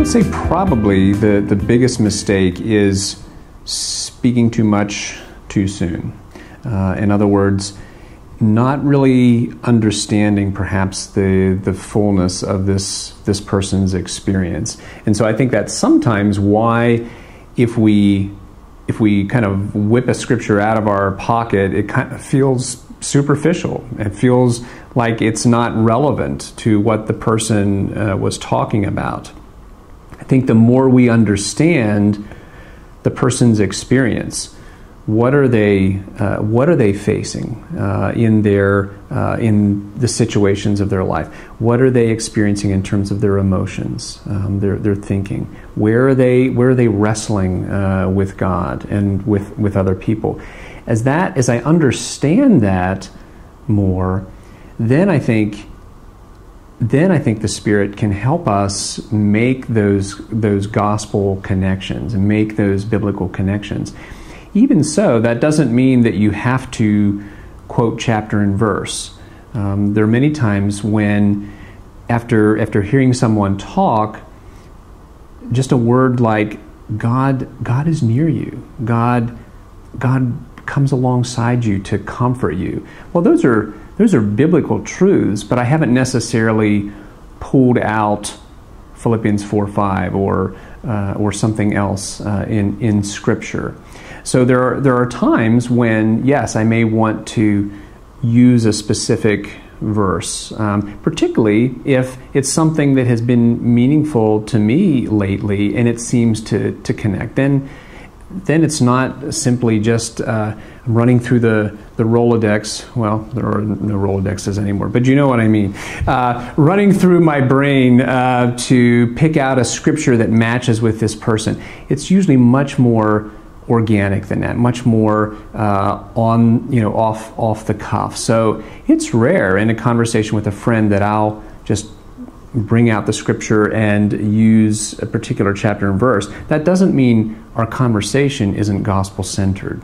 say probably the biggest mistake is speaking too much too soon. In other words, not really understanding perhaps the fullness of this person's experience. And so I think that's sometimes why if we kind of whip a scripture out of our pocket, it kind of feels superficial. It feels like it's not relevant to what the person was talking about. I think the more we understand the person's experience, what are they facing in the situations of their life? What are they experiencing in terms of their emotions, their thinking? Where are they wrestling with God and with other people? As I understand that more, then I think the Spirit can help us make those gospel connections and make those biblical connections. Even so, that doesn't mean that you have to quote chapter and verse. There are many times when, after hearing someone talk, just a word like God is near you. God comes alongside you to comfort you. Well, those are biblical truths, but I haven't necessarily pulled out Philippians 4:5 or something else in Scripture. So there are times when, yes, I may want to use a specific verse, particularly if it's something that has been meaningful to me lately and it seems to connect. Then it's not simply just running through the Rolodex. Well, there are no Rolodexes anymore, but you know what I mean. Running through my brain to pick out a scripture that matches with this person. It's usually much more organic than that, much more off the cuff. So it's rare in a conversation with a friend that I'll just bring out the scripture and use a particular chapter and verse. That doesn't mean our conversation isn't gospel-centered.